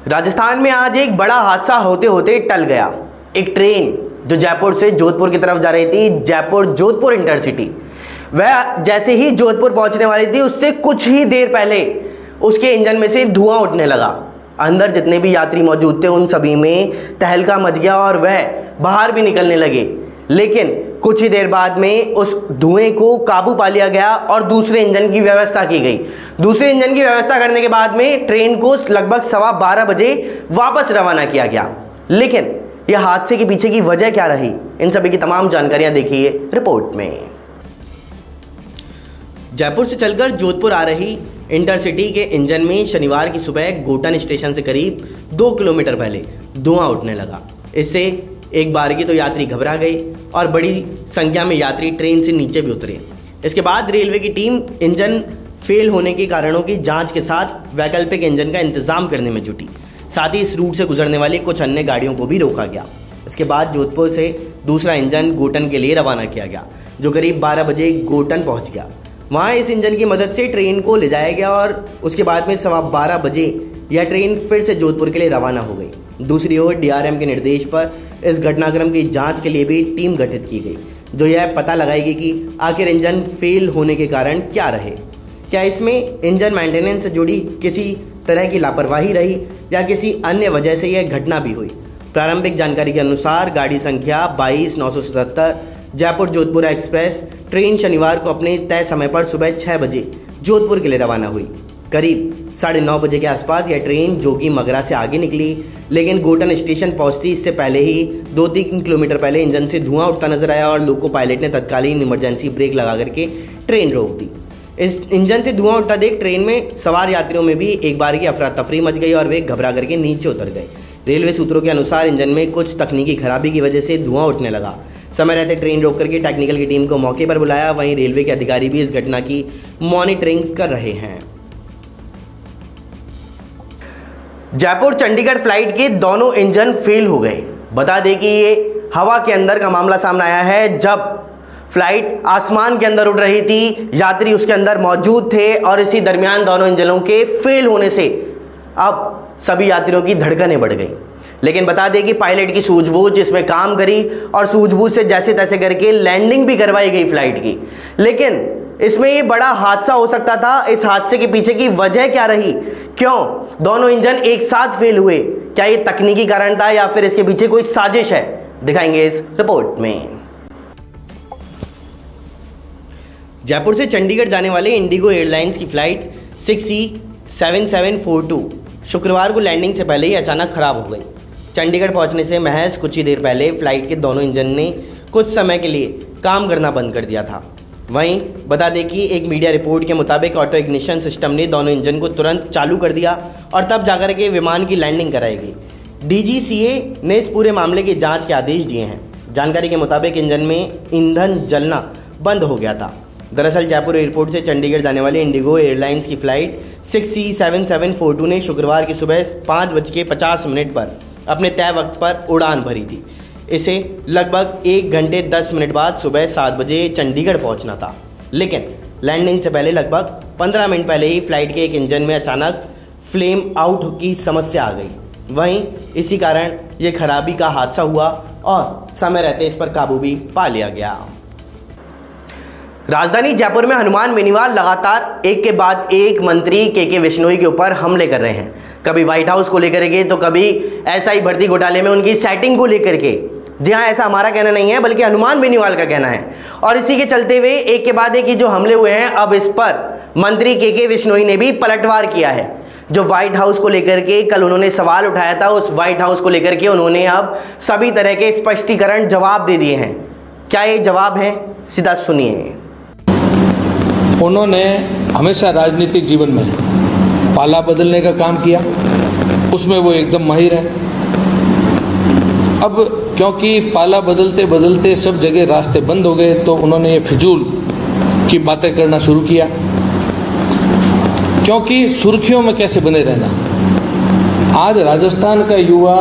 राजस्थान में आज एक बड़ा हादसा होते होते टल गया। एक ट्रेन जो जयपुर से जोधपुर की तरफ जा रही थी, जयपुर जोधपुर इंटरसिटी, वह जैसे ही जोधपुर पहुंचने वाली थी उससे कुछ ही देर पहले उसके इंजन में से धुआं उठने लगा। अंदर जितने भी यात्री मौजूद थे उन सभी में तहलका मच गया और वह बाहर भी निकलने लगे। लेकिन कुछ ही देर बाद में उस धुएं को काबू पा लिया गया और दूसरे इंजन की व्यवस्था की गई। दूसरे इंजन की व्यवस्था करने के बाद में ट्रेन को लगभग 12:15 बजे वापस रवाना किया गया। लेकिन यह हादसे के पीछे की वजह क्या रही, इन सभी की तमाम जानकारियां देखिए रिपोर्ट में। जयपुर से चलकर जोधपुर आ रही इंटरसिटी के इंजन में शनिवार की सुबह गोटन स्टेशन से करीब 2 किलोमीटर पहले धुआं उठने लगा। इससे एक बारगी तो यात्री घबरा गए और बड़ी संख्या में यात्री ट्रेन से नीचे भी उतरे। इसके बाद रेलवे की टीम इंजन फेल होने के कारणों की जांच के साथ वैकल्पिक इंजन का इंतजाम करने में जुटी। साथ ही इस रूट से गुजरने वाली कुछ अन्य गाड़ियों को भी रोका गया। इसके बाद जोधपुर से दूसरा इंजन गोटन के लिए रवाना किया गया, जो करीब 12 बजे गोटन पहुंच गया। वहां इस इंजन की मदद से ट्रेन को ले जाया गया और उसके बाद में 12:15 बजे यह ट्रेन फिर से जोधपुर के लिए रवाना हो गई। दूसरी ओर डीआरएम के निर्देश पर इस घटनाक्रम की जांच के लिए भी टीम गठित की गई, जो यह पता लगाएगी कि आखिर इंजन फेल होने के कारण क्या रहे। क्या इसमें इंजन मेंटेनेंस से जुड़ी किसी तरह की लापरवाही रही या किसी अन्य वजह से यह घटना भी हुई। प्रारंभिक जानकारी के अनुसार गाड़ी संख्या 22-977 जयपुर जोधपुर एक्सप्रेस ट्रेन शनिवार को अपने तय समय पर सुबह 6 बजे जोधपुर के लिए रवाना हुई। करीब 9:30 बजे के आसपास यह ट्रेन जोगी मगरा से आगे निकली, लेकिन गोटन स्टेशन पहुंचती इससे पहले ही 2-3 किलोमीटर पहले इंजन से धुआं उठता नजर आया और लोको पायलट ने तत्कालीन इमरजेंसी ब्रेक लगा करके ट्रेन रोक दी। इस इंजन से धुआं उठता देख ट्रेन में सवार यात्रियों में भी एक बार की अफरा तफरी मच गई और वे घबरा करके नीचे उतर गए। रेलवे सूत्रों के अनुसार इंजन में कुछ तकनीकी खराबी की वजह से धुआं उठने लगा। समय रहते ट्रेन रोक करके टेक्निकल की टीम को मौके पर बुलाया। वहीं रेलवे के अधिकारी भी इस घटना की मॉनिटरिंग कर रहे हैं। जयपुर चंडीगढ़ फ्लाइट के दोनों इंजन फेल हो गए। बता दें कि ये हवा के अंदर का मामला सामने आया है। जब फ्लाइट आसमान के अंदर उड़ रही थी, यात्री उसके अंदर मौजूद थे और इसी दरमियान दोनों इंजनों के फेल होने से अब सभी यात्रियों की धड़कनें बढ़ गई। लेकिन बता दें कि पायलट की सूझबूझ इसमें काम करी और सूझबूझ से जैसे तैसे करके लैंडिंग भी करवाई गई फ्लाइट की। लेकिन इसमें ये बड़ा हादसा हो सकता था। इस हादसे के पीछे की वजह क्या रही, क्यों दोनों इंजन एक साथ फेल हुए, क्या ये तकनीकी कारण था या फिर इसके पीछे कोई साजिश है, दिखाएंगे इस रिपोर्ट में। जयपुर से चंडीगढ़ जाने वाले इंडिगो एयरलाइंस की फ्लाइट 6C7742 शुक्रवार को लैंडिंग से पहले ही अचानक खराब हो गई। चंडीगढ़ पहुंचने से महज कुछ ही देर पहले फ्लाइट के दोनों इंजन ने कुछ समय के लिए काम करना बंद कर दिया था। वहीं बता दें कि एक मीडिया रिपोर्ट के मुताबिक ऑटो इग्निशन सिस्टम ने दोनों इंजन को तुरंत चालू कर दिया और तब जाकर के विमान की लैंडिंग कराई गई। डीजीसीए ने इस पूरे मामले की जांच के आदेश दिए हैं। जानकारी के मुताबिक इंजन में ईंधन जलना बंद हो गया था। दरअसल जयपुर एयरपोर्ट से चंडीगढ़ जाने वाली इंडिगो एयरलाइंस की फ्लाइट 6C7742 ने शुक्रवार की सुबह 5:50 पर अपने तय वक्त पर उड़ान भरी थी। इसे लगभग 1 घंटे 10 मिनट बाद सुबह 7 बजे चंडीगढ़ पहुंचना था। लेकिन लैंडिंग से पहले लगभग 15 मिनट पहले ही फ्लाइट के एक इंजन में अचानक फ्लेम आउट की समस्या आ गई। वहीं इसी कारण ये खराबी का हादसा हुआ और समय रहते इस पर काबू भी पा लिया गया। राजधानी जयपुर में हनुमान बेनीवाल लगातार एक के बाद एक मंत्री के बिश्नोई के ऊपर हमले कर रहे हैं। कभी व्हाइट हाउस को लेकर के तो कभी एसआई भर्ती घोटाले में उनकी सेटिंग को लेकर के। जी हाँ, ऐसा हमारा कहना नहीं है बल्कि हनुमान बेनीवाल का कहना है। और इसी के चलते हुए एक के बाद एक जो हमले हुए हैं, अब इस पर मंत्री के बिश्नोई ने भी पलटवार किया है। जो व्हाइट हाउस को लेकर के कल उन्होंने सवाल उठाया था, उस व्हाइट हाउस को लेकर के उन्होंने अब सभी तरह के स्पष्टीकरण जवाब दे दिए हैं। क्या ये जवाब है, सीधा सुनिए। उन्होंने हमेशा राजनीतिक जीवन में पाला बदलने का काम किया, उसमें वो एकदम माहिर है। अब क्योंकि पाला बदलते बदलते सब जगह रास्ते बंद हो गए तो उन्होंने ये फिजूल की बातें करना शुरू किया। क्योंकि सुर्खियों में कैसे बने रहना। आज राजस्थान का युवा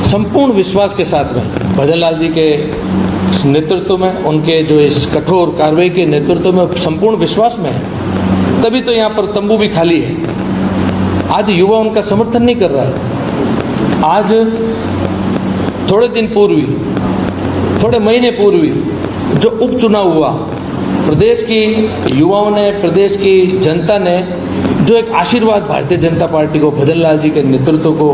संपूर्ण विश्वास के साथ में भजन लाल जी के नेतृत्व में, उनके जो इस कठोर कार्रवाई के नेतृत्व में संपूर्ण विश्वास में है, तभी तो यहाँ पर तंबू भी खाली है। आज युवा उनका समर्थन नहीं कर रहा है। आज थोड़े दिन पूर्वी, थोड़े महीने पूर्वी जो उपचुनाव हुआ, प्रदेश की युवाओं ने, प्रदेश की जनता ने जो एक आशीर्वाद भारतीय जनता पार्टी को, भजन लाल जी के नेतृत्व को,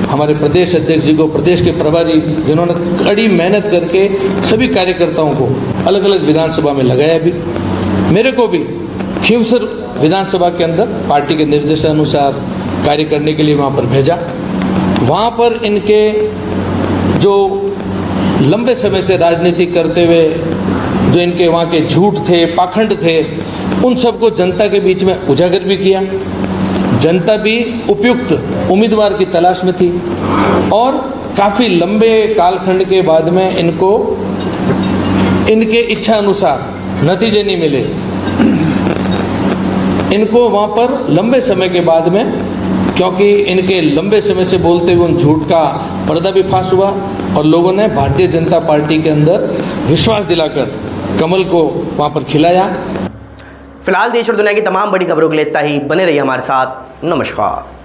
हमारे प्रदेश अध्यक्ष जी को, प्रदेश के प्रभारी जिन्होंने कड़ी मेहनत करके सभी कार्यकर्ताओं को अलग अलग विधानसभा में लगाया, भी मेरे को भी खींवसर विधानसभा के अंदर पार्टी के निर्देशानुसार कार्य करने के लिए वहाँ पर भेजा। वहाँ पर इनके जो लंबे समय से राजनीति करते हुए जो इनके वहाँ के झूठ थे, पाखंड थे, उन सबको जनता के बीच में उजागर भी किया। जनता भी उपयुक्त उम्मीदवार की तलाश में थी और काफ़ी लंबे कालखंड के बाद में इनको इनके इच्छा अनुसार नतीजे नहीं मिले। इनको वहाँ पर लंबे समय के बाद में, क्योंकि इनके लंबे समय से बोलते हुए उन झूठ का पर्दा भी फांस हुआ और लोगों ने भारतीय जनता पार्टी के अंदर विश्वास दिलाकर कमल को वहाँ पर खिलाया। फिलहाल देश और दुनिया की तमाम बड़ी खबरों के लिए इतना ही। बने रहिए हमारे साथ। नमस्कार।